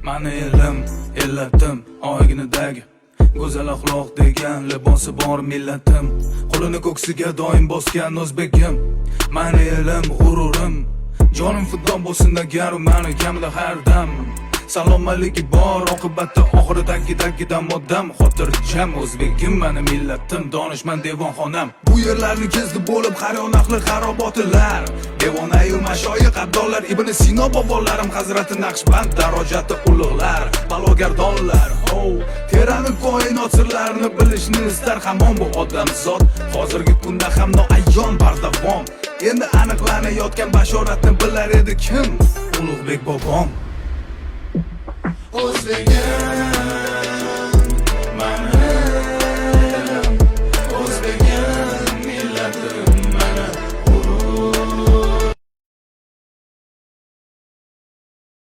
Mani elim, ellatim, oyginidagi go'zal axloq degan libosi bor millatim. Qo'lini ko'ksiga doim bosgan o'zbegim. Mani elim, g'ururim, jonim fido bo'lsin agar mani kamida har dam. Salomatligi bor, oqibatda oxiridagidan moddam. Xotirjam o'zbegim, mani millatim, donishmand devonxonam. Bu yerlarni kezdi bo'lib qaryon ahli xarobotilar. Devonayu mashoyix abdollar, Ibn Sino bobolarim, Hazrati Naqshband darajati ulug'lar, balogardonlar. Terani koinot sirlarini bilishni istar hamon bu odamzod. Hozirgi kunda ham noayyon bardavom. Endi aniqlanayotgan bashoratni bilar edi kim? Ulug'bek bobom. O'zbegim